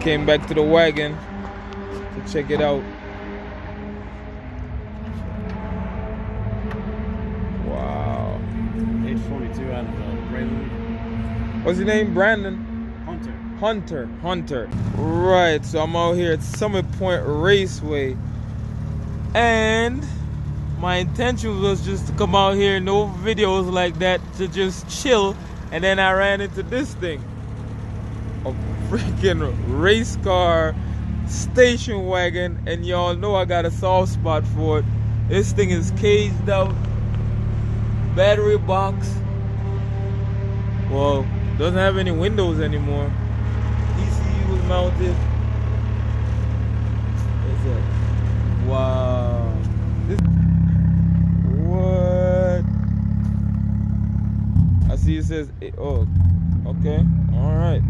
came back to the wagon to check it out. Wow. Age 42 out of Prelude. What's your name? Brandon? Hunter. Right, so I'm out here at Summit Point Raceway. And my intention was just to come out here, no videos like that, to just chill. And then I ran into this thing. A freaking race car station wagon. And y'all know I got a soft spot for it. This thing is caged out. Battery box. Well, doesn't have any windows anymore. ECU was mounted. What's that? Wow. What? I see it says, oh, okay, all right.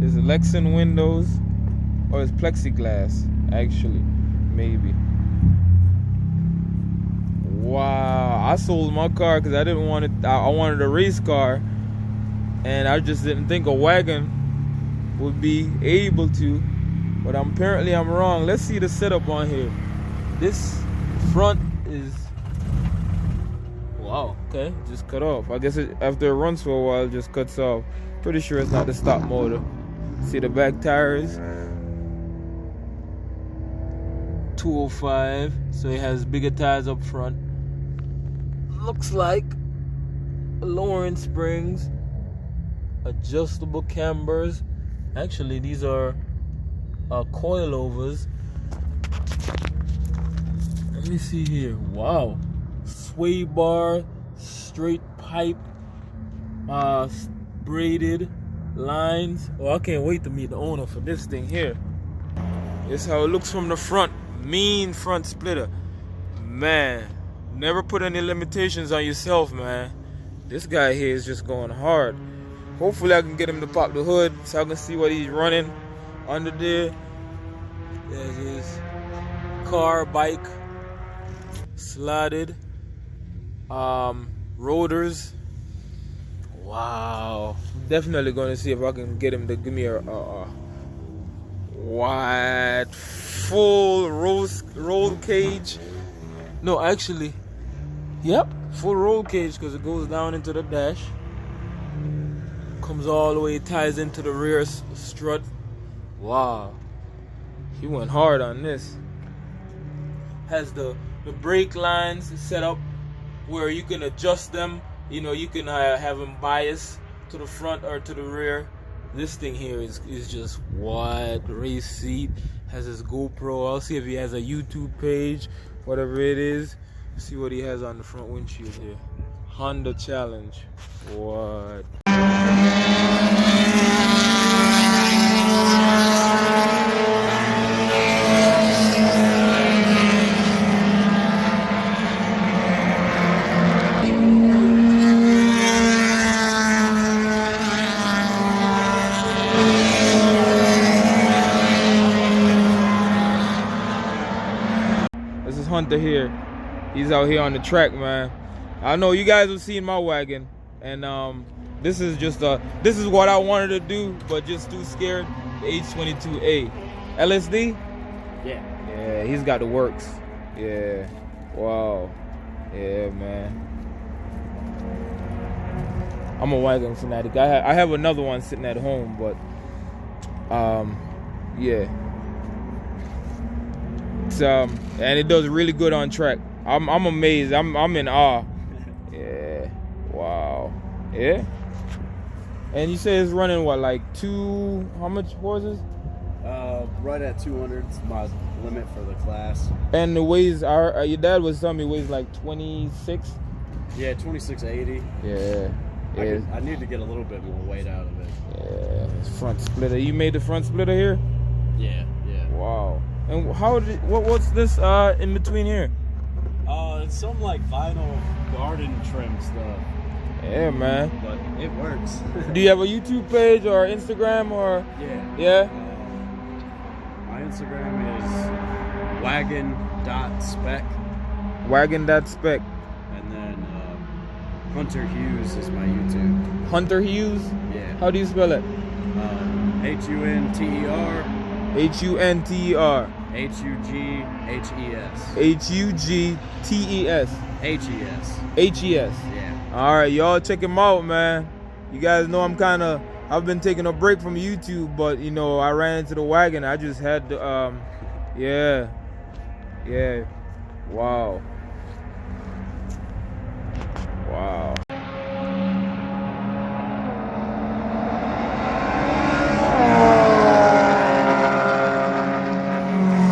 It's Lexan windows, or it's plexiglass, actually, maybe. Wow, I sold my car because I didn't want it. I wanted a race car, and I just didn't think a wagon would be able to. But apparently I'm wrong. Let's see the setup on here. This front is, wow, okay, just cut off. I guess after it runs for a while, it just cuts off. Pretty sure it's not the stock motor. See the back tires? 205, so it has bigger tires up front. Looks like lowering springs, adjustable cambers. Actually, these are coilovers. Let me see here. Wow, sway bar, straight pipe, braided lines. Oh, I can't wait to meet the owner for this thing here. This is how it looks from the front. Mean front splitter. Man, never put any limitations on yourself, man. This guy here is just going hard. Hopefully I can get him to pop the hood so I can see what he's running under there. There's his car, bike, slotted, rotors. Wow. Definitely going to see if I can get him to give me a wide, full roll cage. No, actually, yep, full roll cage, because it goes down into the dash. Comes all the way, ties into the rear strut. Wow. He went hard on this. Has the brake lines set up where you can adjust them. You know, you can have them bias to the front or to the rear. This thing here is just wide. Race seat. Has his GoPro. I'll see if he has a YouTube page, whatever it is. See what he has on the front windshield here. Honda Challenge. What? This is Hunter here. He's out here on the track, man. I know you guys have seen my wagon, and this is what I wanted to do, but just too scared. The H22A, LSD. Yeah, he's got the works. Yeah, wow. Yeah, man. I'm a wagon fanatic. I have another one sitting at home, but yeah. It's, and it does really good on track. I'm amazed. I'm in awe. Yeah. Wow. Yeah. And you say it's running what, like how much horses? Right at 200 is my limit for the class. And the weighs are your dad was telling me weighs like 26. Yeah, 2680. Yeah. I need to get a little bit more weight out of it. Yeah. It's front splitter. You made the front splitter here? Yeah. Wow. And what's this in between here? It's some like vinyl garden trim stuff. Yeah, man. But it works. Do you have a YouTube page or Instagram or? Yeah. My Instagram is wagon.spec. Wagon.spec. And then Hunter Hughes is my YouTube. Hunter Hughes? Yeah. How do you spell it? Hunter. Hunter. Hughes. Hugtes. Hes. Hes. Yeah. All right, y'all check him out, man. You guys know I've been taking a break from YouTube, but you know I ran into the wagon. I just had to, yeah, wow.